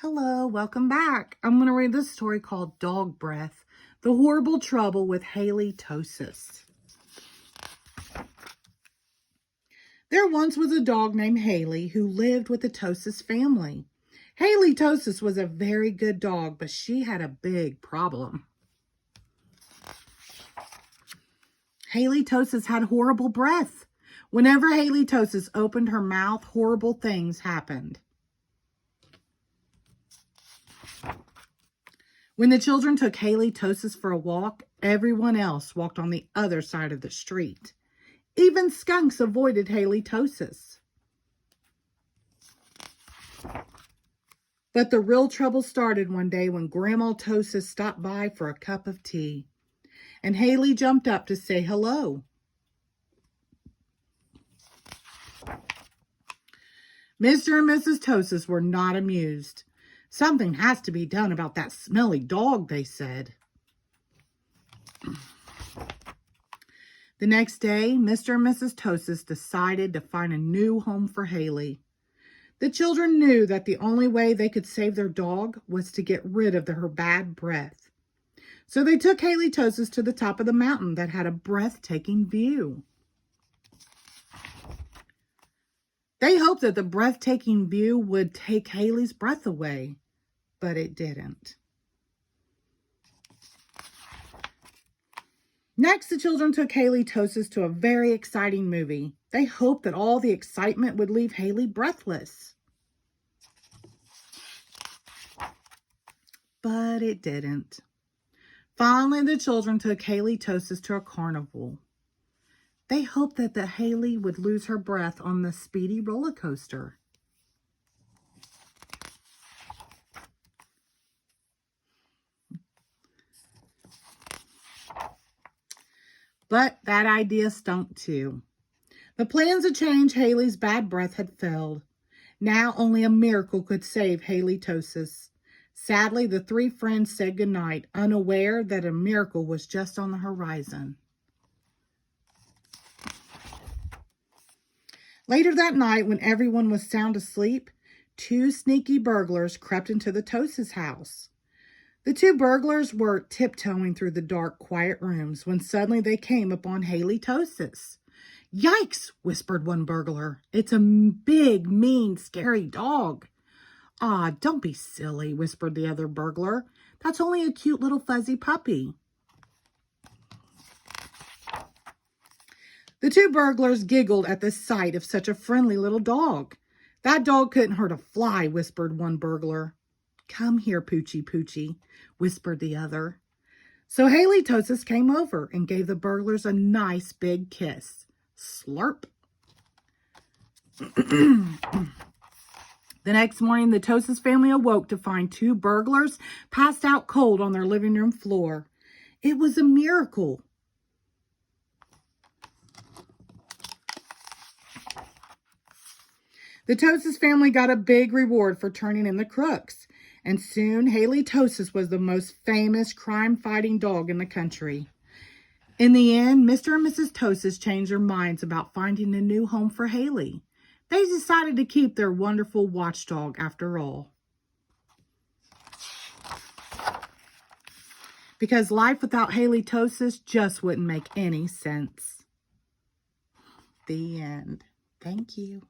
Hello, welcome back. I'm going to read this story called Dog Breath, The Horrible Trouble with Halitosis. There once was a dog named Haley who lived with the Tosis family. Halitosis was a very good dog, but she had a big problem. Halitosis had horrible breath. Whenever Halitosis opened her mouth, horrible things happened. When the children took Halitosis for a walk, everyone else walked on the other side of the street. Even skunks avoided Halitosis. But the real trouble started one day when Grandma Tosis stopped by for a cup of tea. And Haley jumped up to say hello. Mr. and Mrs. Tosis were not amused. Something has to be done about that smelly dog, they said. The next day, Mr. and Mrs. Tosis decided to find a new home for Haley. The children knew that the only way they could save their dog was to get rid of her bad breath. So they took Halitosis to the top of the mountain that had a breathtaking view. They hoped that the breathtaking view would take Haley's breath away, but it didn't. Next, the children took Halitosis to a very exciting movie. They hoped that all the excitement would leave Haley breathless. But it didn't. Finally, the children took Halitosis to a carnival. They hoped that the Haley would lose her breath on the speedy roller coaster. But that idea stunk too. The plans to change Haley's bad breath had failed. Now only a miracle could save Halitosis. Sadly, the three friends said goodnight, unaware that a miracle was just on the horizon. Later that night, when everyone was sound asleep, two sneaky burglars crept into the Tosis house. The two burglars were tiptoeing through the dark, quiet rooms when suddenly they came upon Halitosis. "Yikes!" whispered one burglar. "It's a big, mean, scary dog." "Ah, don't be silly," whispered the other burglar. "That's only a cute little fuzzy puppy." The two burglars giggled at the sight of such a friendly little dog. "That dog couldn't hurt a fly," whispered one burglar. "Come here, Poochie Poochie," whispered the other. So Halitosis came over and gave the burglars a nice big kiss. Slurp. The next morning, the Tosis family awoke to find two burglars passed out cold on their living room floor. It was a miracle. The Tosis family got a big reward for turning in the crooks, and soon Halitosis was the most famous crime-fighting dog in the country. In the end, Mr. and Mrs. Tosis changed their minds about finding a new home for Haley. They decided to keep their wonderful watchdog after all. Because life without Halitosis just wouldn't make any sense. The end. Thank you.